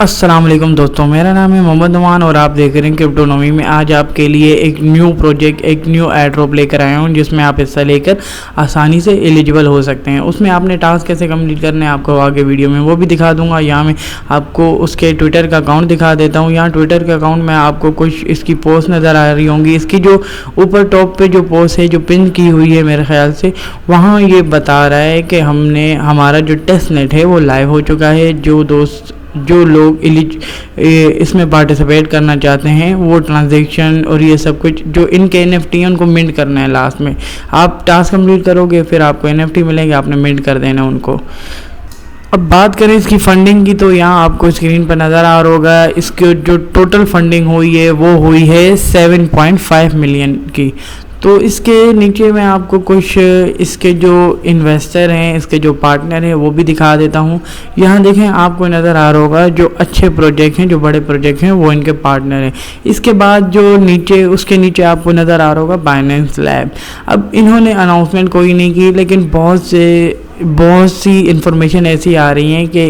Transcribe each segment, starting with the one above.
अस्सलाम वालेकुम दोस्तों, मेरा नाम है मोहम्मद नुमान और आप देख रहे हैं क्रिप्टोनॉमी में। आज आपके लिए एक न्यू प्रोजेक्ट, एक न्यू एयर ड्रॉप लेकर आया हूं जिसमें आप हिस्सा लेकर आसानी से एलिजिबल हो सकते हैं। उसमें आपने टास्क कैसे कंप्लीट करने हैं आपको आगे वीडियो में वो भी दिखा दूंगा। यहाँ मैं आपको उसके ट्विटर का अकाउंट दिखा देता हूँ। यहाँ ट्विटर के अकाउंट में आपको कुछ इसकी पोस्ट नज़र आ रही होंगी। इसकी जो ऊपर टॉप पे जो पोस्ट है जो पिन की हुई है मेरे ख्याल से, वहाँ ये बता रहा है कि हमारा जो टेस्ट नेट है वो लाइव हो चुका है। जो लोग इसमें पार्टिसिपेट करना चाहते हैं वो ट्रांजैक्शन और ये सब कुछ जो इनके NFT हैं उनको मिंट करना है। लास्ट में आप टास्क कंप्लीट करोगे फिर आपको NFT मिलेंगे, आपने मिंट कर देना उनको। अब बात करें इसकी फंडिंग की तो यहाँ आपको स्क्रीन पर नज़र आ रहा होगा। इसकी जो टोटल फंडिंग हुई है वो हुई है 7.5 मिलियन की। तो इसके नीचे मैं आपको कुछ इसके जो इन्वेस्टर हैं, इसके जो पार्टनर हैं वो भी दिखा देता हूँ। यहाँ देखें आपको नज़र आ रहा होगा जो अच्छे प्रोजेक्ट हैं, जो बड़े प्रोजेक्ट हैं वो इनके पार्टनर हैं। इसके बाद जो नीचे उसके नीचे आपको नज़र आ रहा होगा बाइनेंस लैब। अब इन्होंने अनाउंसमेंट कोई नहीं की, लेकिन बहुत सी इन्फॉर्मेशन ऐसी आ रही हैं कि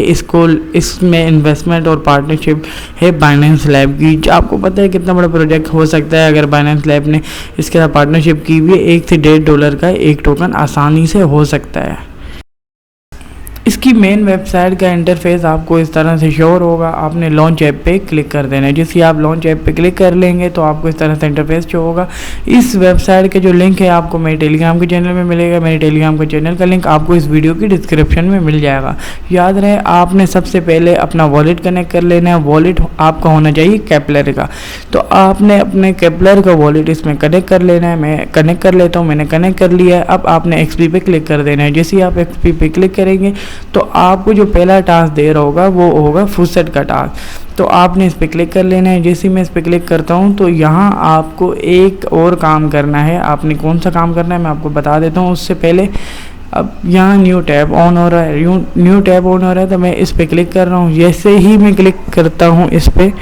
इसमें इन्वेस्टमेंट और पार्टनरशिप है बाइनेंस लैब की। जो आपको पता है कितना बड़ा प्रोजेक्ट हो सकता है अगर बाइनेंस लैब ने इसके साथ पार्टनरशिप की भी। $1 से $1.5 का एक टोकन आसानी से हो सकता है। इसकी मेन वेबसाइट का इंटरफेस आपको इस तरह से शोर होगा। आपने लॉन्च ऐप पे क्लिक कर देना है। जैसे आप लॉन्च ऐप पे क्लिक कर लेंगे तो आपको इस तरह से इंटरफेस शो होगा। इस वेबसाइट के जो लिंक है आपको मेरे टेलीग्राम के चैनल में मिलेगा। मेरे टेलीग्राम के चैनल का लिंक आपको इस वीडियो की डिस्क्रिप्शन में मिल जाएगा। याद रहे आपने सबसे पहले अपना वॉलेट कनेक्ट कर लेना है। वॉलेट आपका होना चाहिए केपलर का, तो आपने अपने केपलर का वॉलेट इसमें कनेक्ट कर लेना है। मैं कनेक्ट कर लेता हूँ, मैंने कनेक्ट कर लिया है। अब आपने XP पे क्लिक कर देना है। जैसे ही आप XP पे क्लिक करेंगे तो आपको जो पहला टास्क दे रहा होगा वो होगा फुर्सत का टास्क। तो आपने इस पर क्लिक कर लेना है। जैसे मैं इस पर क्लिक करता हूँ तो यहाँ आपको एक और काम करना है। आपने कौन सा काम करना है मैं आपको बता देता हूँ उससे पहले। अब यहाँ न्यू टैब ऑन हो रहा है, न्यू टैब ऑन हो रहा है तो मैं इस पर क्लिक कर रहा हूँ। जैसे ही मैं क्लिक करता हूँ इस पर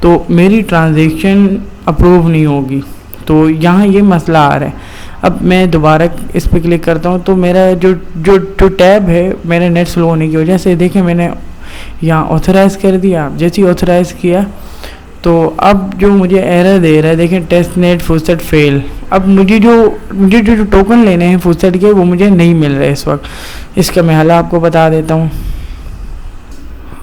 तो मेरी ट्रांजेक्शन अप्रूव नहीं होगी, तो यहाँ ये मसला आ रहा है। अब मैं दोबारा इस पर क्लिक करता हूँ तो मेरा जो टैब है मेरा नेट स्लो होने की वजह से देखें मैंने यहाँ ऑथराइज़ कर दिया। जैसे ही ऑथराइज़ किया तो अब जो मुझे एरर दे रहा है देखें टेस्ट नेट फुर्सत फेल। अब मुझे जो टोकन लेने हैं फुर्सत के वो मुझे नहीं मिल रहे इस वक्त। इसका मैं हल आपको बता देता हूँ।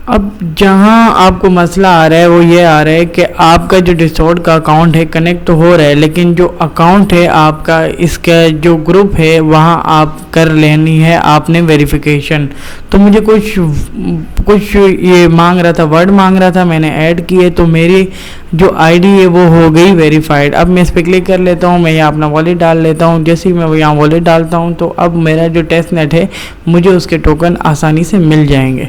अब जहाँ आपको मसला आ रहा है वो ये आ रहा है कि आपका जो डिस्कॉर्ड का अकाउंट है कनेक्ट तो हो रहा है, लेकिन जो अकाउंट है आपका, इसका जो ग्रुप है वहाँ आप कर लेनी है आपने वेरिफिकेशन। तो मुझे कुछ ये मांग रहा था, वर्ड मांग रहा था, मैंने ऐड किए तो मेरी जो ID है वो हो गई वेरीफाइड। अब मैं इस पर क्लिक कर लेता हूँ, मैं यहाँ अपना वॉलेट डाल लेता हूँ। जैसे ही मैं यहाँ वॉलेट डालता हूँ तो अब मेरा जो टेस्ट नेट है मुझे उसके टोकन आसानी से मिल जाएंगे।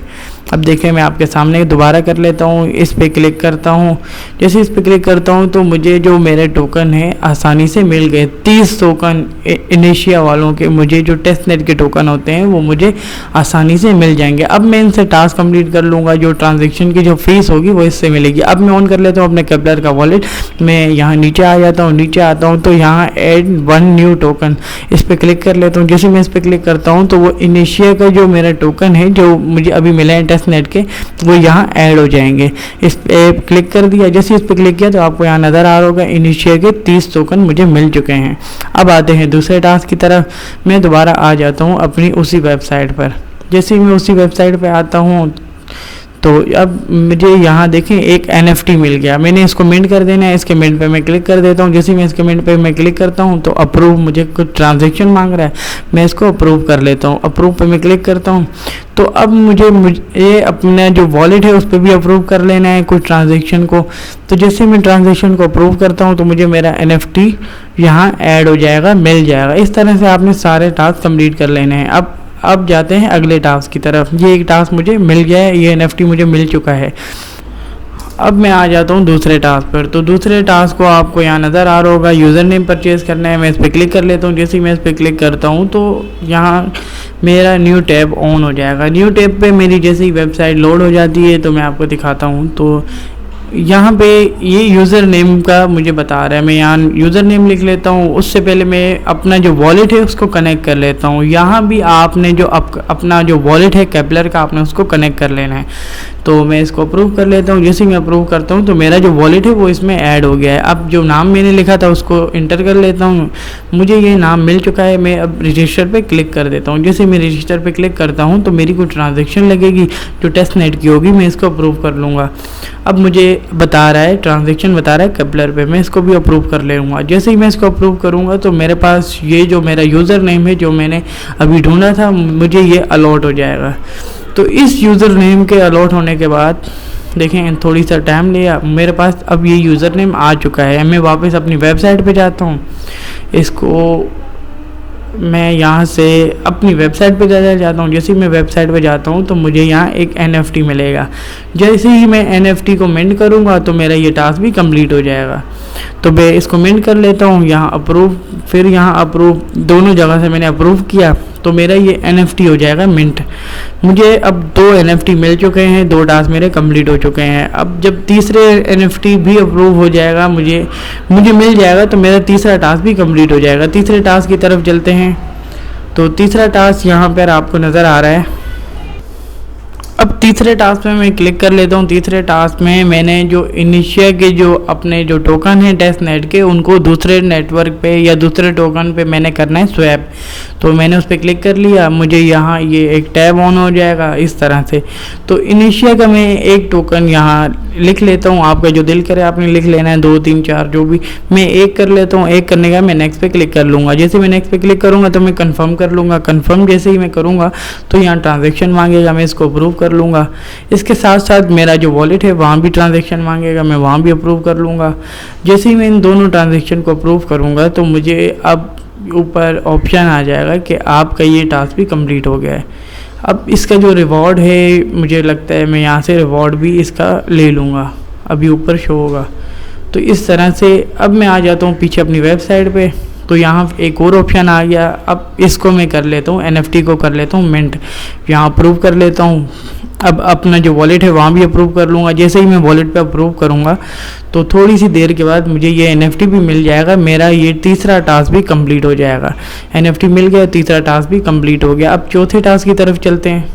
अब देखें मैं आपके सामने दोबारा कर लेता हूँ, इस पर क्लिक करता हूँ। जैसे इस पर क्लिक करता हूँ तो मुझे जो मेरे टोकन है आसानी से मिल गए। 30 टोकन इनिशिया वालों के, मुझे जो टेस्ट नेट के टोकन होते हैं वो मुझे आसानी से मिल जाएंगे। अब मैं इनसे टास्क कंप्लीट कर लूँगा, जो ट्रांजेक्शन की जो फीस होगी वो इससे मिलेगी। अब मैं ऑन कर लेता हूँ अपने केपलर का वॉलेट। मैं यहाँ नीचे आ जाता हूँ, नीचे आता हूँ तो यहाँ ऐड 1 न्यू टोकन, इस पर क्लिक कर लेता हूँ। जैसे मैं इस पर क्लिक करता हूँ तो वो इनिशिया का जो मेरा टोकन है जो मुझे अभी मिला है टेस्ट नेट के वो यहाँ ऐड हो जाएंगे। इस पर क्लिक कर दिया। जैसे इस पर क्लिक किया तो आपको यहाँ नज़र आ रहा होगा इनिशिया के 30 टोकन मुझे मिल चुके हैं। अब आते हैं दूसरे टास्क की तरफ। मैं दोबारा आ जाता हूँ अपनी उसी वेबसाइट पर। जैसे ही मैं उसी वेबसाइट पर आता हूँ तो अब मुझे यहाँ देखें एक NFT मिल गया। मैंने इसको मिंट कर देना है। इसके मिंट पे मैं क्लिक कर देता हूँ। जैसे मैं इसके मिंट पे मैं क्लिक करता हूँ तो अप्रूव, मुझे कुछ ट्रांजैक्शन मांग रहा है, मैं इसको अप्रूव कर लेता हूँ। अप्रूव पे मैं क्लिक करता हूँ तो अब मुझे अपना जो वॉलेट है उस पर भी अप्रूव कर लेना है कुछ ट्रांजेक्शन को। तो जैसे मैं ट्रांजेक्शन को अप्रूव करता हूँ तो मुझे मेरा NFT यहाँ ऐड हो जाएगा, मिल जाएगा। इस तरह से आपने सारे टास्क कंप्लीट कर लेने हैं। अब जाते हैं अगले टास्क की तरफ। ये एक टास्क मुझे मिल गया है, ये NFT मुझे मिल चुका है। अब मैं आ जाता हूँ दूसरे टास्क पर। तो दूसरे टास्क को आपको यहाँ नज़र आ रहा होगा यूज़र नेम परचेज़ करना है। मैं इस पर क्लिक कर लेता हूँ। जैसे ही मैं इस पर क्लिक करता हूँ तो यहाँ मेरा न्यू टैब ऑन हो जाएगा। न्यू टैब पे मेरी जैसे ही वेबसाइट लोड हो जाती है तो मैं आपको दिखाता हूँ। तो यहाँ पे ये यूज़र नेम का मुझे बता रहा है, मैं यहाँ यूज़र नेम लिख लेता हूँ। उससे पहले मैं अपना जो वॉलेट है उसको कनेक्ट कर लेता हूँ। यहाँ भी आपने जो अपना जो वॉलेट है केपलर का, आपने उसको कनेक्ट कर लेना है। तो मैं इसको अप्रूव कर लेता हूँ। जैसे ही मैं अप्रूव करता हूँ तो मेरा जो वॉलेट है वो इसमें ऐड हो गया है। अब जो नाम मैंने लिखा था उसको इंटर कर लेता हूँ। मुझे ये नाम मिल चुका है। मैं अब रजिस्टर पे क्लिक कर देता हूँ। जैसे मैं रजिस्टर पे क्लिक करता हूँ तो मेरी कोई ट्रांजैक्शन लगेगी जो टेस्ट नेट की होगी, मैं इसको अप्रूव कर लूँगा। अब मुझे बता रहा है, ट्रांजैक्शन बता रहा है केपलर पे, मैं इसको भी अप्रूव कर लूँगा। जैसे ही मैं इसको अप्रूव करूँगा तो मेरे पास ये जो मेरा यूज़र नेम है जो मैंने अभी ढूंढा था, मुझे ये अलॉट हो जाएगा। तो इस यूज़र नेम के अलॉट होने के बाद देखें थोड़ी सा टाइम लिया, मेरे पास अब ये यूज़र नेम आ चुका है। मैं वापस अपनी वेबसाइट पे जाता हूँ। इसको मैं यहाँ से अपनी वेबसाइट पे जाता हूँ। जैसे ही मैं वेबसाइट पे जाता हूँ तो मुझे यहाँ एक NFT मिलेगा। जैसे ही मैं NFT को मिंट करूँगा तो मेरा ये टास्क भी कंप्लीट हो जाएगा। तो मैं इसको मिंट कर लेता हूँ, यहाँ अप्रूव, फिर यहाँ अप्रूव, दोनों जगह से मैंने अप्रूव किया तो मेरा ये NFT हो जाएगा मिंट। मुझे अब 2 NFT मिल चुके हैं, 2 टास्क मेरे कंप्लीट हो चुके हैं। अब जब तीसरे NFT भी अप्रूव हो जाएगा, मुझे मिल जाएगा तो मेरा तीसरा टास्क भी कंप्लीट हो जाएगा। तीसरे टास्क की तरफ चलते हैं। तो तीसरा टास्क यहाँ पर आपको नज़र आ रहा है। अब तीसरे टास्क में मैं क्लिक कर लेता हूँ। तीसरे टास्क में मैंने जो इनिशिया के जो अपने जो टोकन हैं टेस्ट नेट के, उनको दूसरे नेटवर्क पे या दूसरे टोकन पे मैंने करना है स्वैप। तो मैंने उस पर क्लिक कर लिया। मुझे यहाँ ये एक टैब ऑन हो जाएगा इस तरह से। तो इनिशिया का मैं एक टोकन यहाँ लिख लेता हूँ। आपका जो दिल करे आपने लिख लेना है, 2 3 4 जो भी। मैं एक कर लेता हूँ। एक करने का मैं नेक्स्ट पे क्लिक कर लूँगा। जैसे मैं नेक्स्ट पे क्लिक करूँगा तो मैं कंफर्म कर लूँगा। कंफर्म जैसे ही मैं करूँगा तो यहाँ ट्रांजेक्शन मांगेगा, मैं इसको अप्रूव कर लूँगा। इसके साथ साथ मेरा जो वॉलेट है वहाँ भी ट्रांजेक्शन मांगेगा, मैं वहाँ भी अप्रूव कर लूँगा। जैसे ही मैं इन दोनों ट्रांजेक्शन को अप्रूव करूँगा तो मुझे अब ऊपर ऑप्शन आ जाएगा कि आपका ये टास्क भी कंप्लीट हो गया है। अब इसका जो रिवॉर्ड है, मुझे लगता है मैं यहाँ से रिवॉर्ड भी इसका ले लूँगा, अभी ऊपर शो होगा। तो इस तरह से अब मैं आ जाता हूँ पीछे अपनी वेबसाइट पे। तो यहाँ एक और ऑप्शन आ गया। अब इसको मैं कर लेता हूँ, NFT को कर लेता हूँ मिंट, यहाँ अप्रूव कर लेता हूँ। अब अपना जो वॉलेट है वहाँ भी अप्रूव कर लूँगा। जैसे ही मैं वॉलेट पे अप्रूव करूँगा तो थोड़ी सी देर के बाद मुझे ये NFT भी मिल जाएगा। मेरा ये तीसरा टास्क भी कंप्लीट हो जाएगा। NFT मिल गया, तीसरा टास्क भी कंप्लीट हो गया। अब चौथे टास्क की तरफ चलते हैं।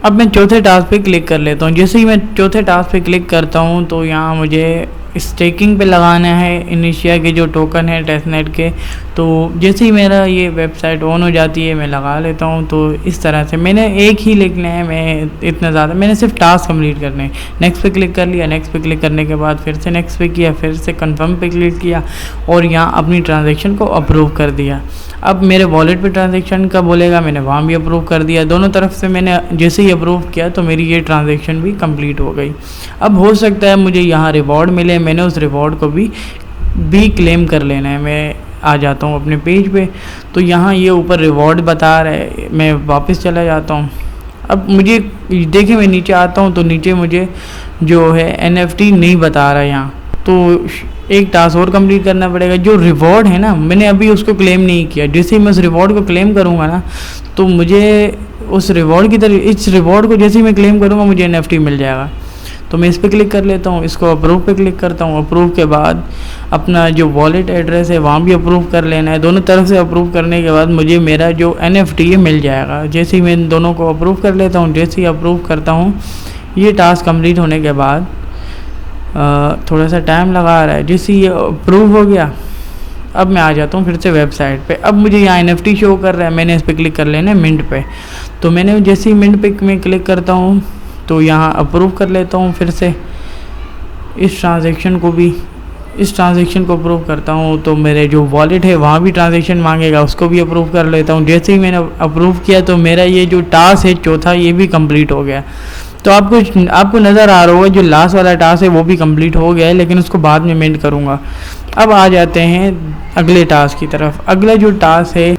अब मैं चौथे टास्क पे क्लिक कर लेता हूँ। जैसे ही मैं चौथे टास्क पे क्लिक करता हूँ तो यहाँ मुझे स्टेकिंग पे लगाना है इनिशिया के जो टोकन है टेस्टनेट के। तो जैसे ही मेरा ये वेबसाइट ऑन हो जाती है मैं लगा लेता हूँ। तो इस तरह से मैंने एक ही लिखना है, मैं इतना ज़्यादा, मैंने सिर्फ टास्क कंप्लीट करने हैं। नेक्स्ट पे क्लिक कर लिया। नेक्स्ट पे क्लिक करने के बाद फिर से नेक्स्ट पे किया, फिर से कंफर्म पे क्लिक किया और यहाँ अपनी ट्रांजेक्शन को अप्रूव कर दिया। अब मेरे वॉलेट पे ट्रांजेक्शन का बोलेगा, मैंने वहाँ भी अप्रूव कर दिया। दोनों तरफ से मैंने जैसे ही अप्रूव किया तो मेरी ये ट्रांजेक्शन भी कंप्लीट हो गई। अब हो सकता है मुझे यहाँ रिवॉर्ड मिले, मैंने उस रिवॉर्ड को भी क्लेम कर लेना है। मैं आ जाता हूँ अपने पेज पे। तो यहाँ ये ऊपर रिवॉर्ड बता रहा है, मैं वापस चला जाता हूँ। अब मुझे देखिए, मैं नीचे आता हूँ तो नीचे मुझे जो है NFT नहीं बता रहा है यहाँ। तो एक टास्क और कंप्लीट करना पड़ेगा। जो रिवॉर्ड है ना, मैंने अभी उसको क्लेम नहीं किया। जैसे ही मैं उस रिवॉर्ड को क्लेम करूँगा ना तो मुझे उस रिवॉर्ड की तरह, इस रिवॉर्ड को जैसे ही मैं क्लेम करूँगा मुझे NFT मिल जाएगा। तो मैं इस पर क्लिक कर लेता हूँ, इसको अप्रूव पे क्लिक करता हूँ। अप्रूव के बाद अपना जो वॉलेट एड्रेस है वहाँ भी अप्रूव कर लेना है। दोनों तरफ से अप्रूव करने के बाद मुझे मेरा जो NFT है मिल जाएगा। जैसे ही मैं इन दोनों को अप्रूव कर लेता हूँ, जैसे ही अप्रूव करता हूँ, ये टास्क कंप्लीट होने के बाद थोड़ा सा टाइम लगा रहा है। जैसे ये अप्रूव हो गया, अब मैं आ जाता हूँ फिर से वेबसाइट पे। अब मुझे यहाँ NFT शो कर रहा है, मैंने इस पर क्लिक कर लेना है मिंट पे। तो मैंने जैसे ही मिंट पे मैं क्लिक करता हूँ तो यहाँ अप्रूव कर लेता हूँ। फिर से इस ट्रांजेक्शन को अप्रूव करता हूँ। तो मेरे जो वॉलेट है वहाँ भी ट्रांजेक्शन मांगेगा, उसको भी अप्रूव कर लेता हूँ। जैसे ही मैंने अप्रूव किया तो मेरा ये जो टास्क है चौथा, ये भी कंप्लीट हो गया। तो आपको नज़र आ रहा होगा जो लास्ट वाला टास्क है वो भी कंप्लीट हो गया है, लेकिन उसको बाद में मेंट करूँगा। अब आ जाते हैं अगले टास्क की तरफ। अगला जो टास्क है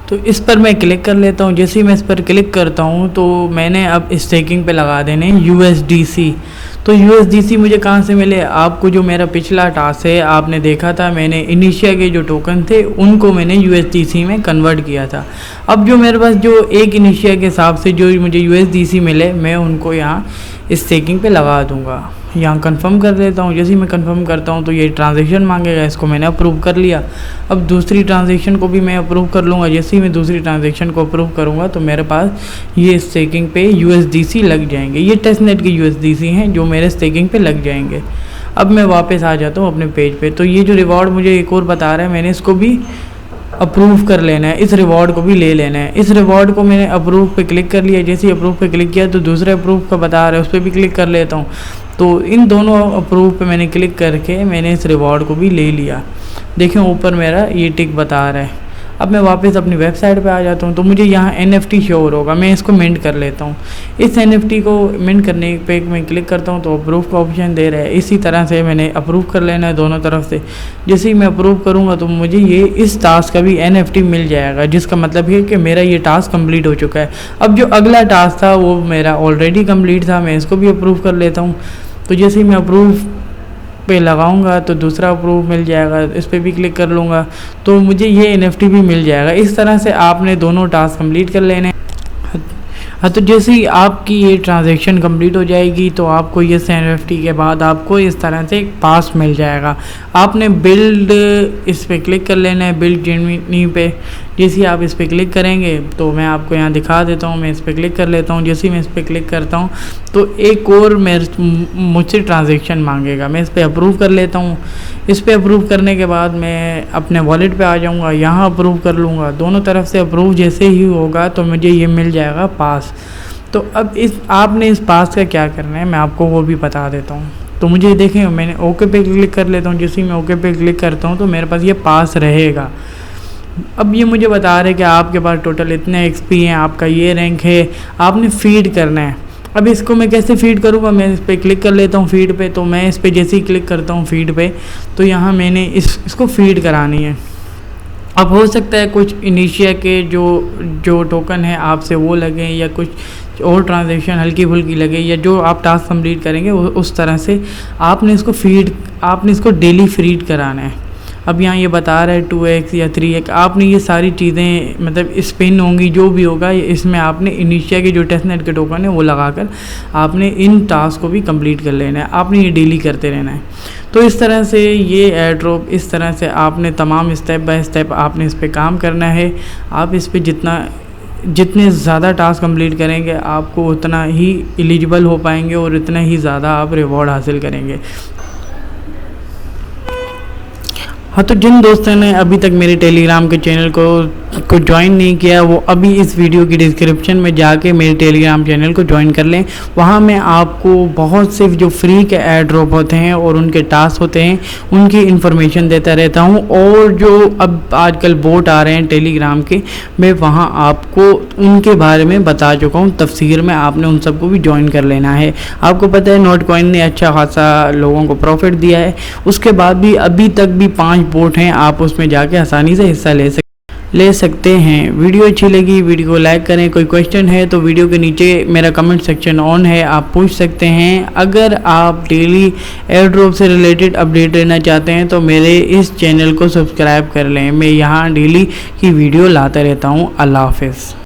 तो इस पर मैं क्लिक कर लेता हूँ। जैसे ही मैं इस पर क्लिक करता हूँ तो मैंने अब स्टेकिंग पे लगा देने USDC। तो USDC मुझे कहाँ से मिले? आपको जो मेरा पिछला टास्क है आपने देखा था, मैंने इनिशिया के जो टोकन थे उनको मैंने USDC में कन्वर्ट किया था। अब जो मेरे पास जो एक इनिशिया के हिसाब से जो मुझे USDC मिले मैं उनको यहाँ स्टेकिंग पे लगा दूंगा। यहाँ कंफर्म कर देता हूँ। जैसे ही मैं कंफर्म करता हूँ तो ये ट्रांजैक्शन मांगेगा, इसको मैंने अप्रूव कर लिया। अब दूसरी ट्रांजैक्शन को भी मैं अप्रूव कर लूँगा। जैसे ही मैं दूसरी ट्रांजैक्शन को अप्रूव करूँगा तो मेरे पास ये स्टेकिंग पे USDC लग जाएंगे। ये टेस्टनेट के USDC हैं जो मेरे स्टेकिंग पे लग जाएंगे। अब मैं वापस आ जाता हूँ अपने पेज पे। तो ये जो रिवॉर्ड मुझे एक और बता रहा है, मैंने इसको भी अप्रूव कर लेना है, इस रिवॉर्ड को भी ले लेना है। इस रिवॉर्ड को मैंने अप्रूव पे क्लिक कर लिया। जैसे ही अप्रूव पे क्लिक किया तो दूसरे अप्रूव का बता रहा है, उस पर भी क्लिक कर लेता हूँ। तो इन दोनों अप्रूव पे मैंने क्लिक करके मैंने इस रिवॉर्ड को भी ले लिया। देखिए ऊपर मेरा ये टिक बता रहा है। अब मैं वापस अपनी वेबसाइट पे आ जाता हूँ तो मुझे यहाँ NFT शो होगा, मैं इसको मिंट कर लेता हूँ। इस NFT को मिंट करने पे मैं क्लिक करता हूँ तो अप्रूव का ऑप्शन दे रहा है। इसी तरह से मैंने अप्रूव कर लेना है दोनों तरफ से। जैसे ही मैं अप्रूव करूँगा तो मुझे ये इस टास्क का भी NFT मिल जाएगा, जिसका मतलब है कि मेरा ये टास्क कंप्लीट हो चुका है। अब जो अगला टास्क था वो मेरा ऑलरेडी कंप्लीट था, मैं इसको भी अप्रूव कर लेता हूँ। तो जैसे ही मैं अप्रूव पे लगाऊंगा तो दूसरा अप्रूव मिल जाएगा, इस पर भी क्लिक कर लूँगा तो मुझे ये NFT भी मिल जाएगा। इस तरह से आपने दोनों टास्क कंप्लीट कर लेने। हाँ, तो जैसे ही आपकी ये ट्रांजैक्शन कंप्लीट हो जाएगी तो आपको ये NFT के बाद आपको इस तरह से एक पास मिल जाएगा। आपने बिल्ड इस पर क्लिक कर लेना है, बिल्ड जेमिनी पे। जैसे ही आप इस पर क्लिक करेंगे तो मैं आपको यहाँ दिखा देता हूँ। मैं इस पर क्लिक कर लेता हूँ। जैसे ही मैं इस पर क्लिक करता हूँ तो एक और मुझसे ट्रांजैक्शन मांगेगा, मैं इस पर अप्रूव कर लेता हूँ। इस पर अप्रूव करने के बाद मैं अपने वॉलेट पे आ जाऊँगा, यहाँ अप्रूव कर लूँगा। दोनों तरफ से अप्रूव जैसे ही होगा तो मुझे ये मिल जाएगा पास। तो अब आपने इस पास का क्या करना है मैं आपको वो भी बता देता हूँ। तो मुझे देखें, मैंने ओके पे क्लिक कर लेता हूँ। जैसे ही मैं ओके पे क्लिक करता हूँ तो मेरे पास ये पास रहेगा। अब ये मुझे बता रहे हैं कि आपके पास टोटल इतने XP हैं, आपका ये रैंक है, आपने फीड करना है। अब इसको मैं कैसे फीड करूँगा? मैं इस पर क्लिक कर लेता हूँ फीड पे। तो मैं इस पर जैसे ही क्लिक करता हूँ फीड पे तो यहाँ मैंने इसको फीड करानी है। अब हो सकता है कुछ इनिशिया के जो टोकन है आपसे वो लगे, या कुछ और ट्रांजैक्शन हल्की फुल्की लगे, या जो आप टास्क कंप्लीट करेंगे उस तरह से आपने इसको डेली फीड कराना है। अब यहाँ ये बता रहा है 2x या 3x, आपने ये सारी चीज़ें मतलब स्पिन होंगी, जो भी होगा इसमें आपने इनिशिया के जो टेस्टनेट के टोकन है वो लगाकर आपने इन टास्क को भी कंप्लीट कर लेना है। आपने ये डेली करते रहना है। तो इस तरह से ये एयर ड्रॉप, इस तरह से आपने तमाम स्टेप बाय स्टेप आपने इस पर काम करना है। आप इस पर जितने ज़्यादा टास्क कंप्लीट करेंगे आपको उतना ही एलिजिबल हो पाएंगे और इतना ही ज़्यादा आप रिवॉर्ड हासिल करेंगे। हाँ, तो जिन दोस्तों ने अभी तक मेरे टेलीग्राम के चैनल को ज्वाइन नहीं किया वो अभी इस वीडियो की डिस्क्रिप्शन में जाके मेरे टेलीग्राम चैनल को ज्वाइन कर लें। वहाँ मैं आपको बहुत से जो फ्री के एयर ड्रॉप होते हैं और उनके टास्क होते हैं उनकी इन्फॉर्मेशन देता रहता हूँ। और जो अब आजकल बोट आ रहे हैं टेलीग्राम के, मैं वहाँ आपको उनके बारे में बता चुका हूँ तफसीर में। आपने उन सबको भी ज्वाइन कर लेना है। आपको पता है नोटकॉइन ने अच्छा खासा लोगों को प्रॉफिट दिया है। उसके बाद भी अभी तक भी 5 बोट हैं, आप उसमें जाके आसानी से हिस्सा ले सकते हैं। वीडियो अच्छी लगी वीडियो को लाइक करें। कोई क्वेश्चन है तो वीडियो के नीचे मेरा कमेंट सेक्शन ऑन है, आप पूछ सकते हैं। अगर आप डेली एयर ड्रॉप से रिलेटेड अपडेट लेना चाहते हैं तो मेरे इस चैनल को सब्सक्राइब कर लें। मैं यहाँ डेली की वीडियो लाता रहता हूँ। अल्लाह हाफिज़।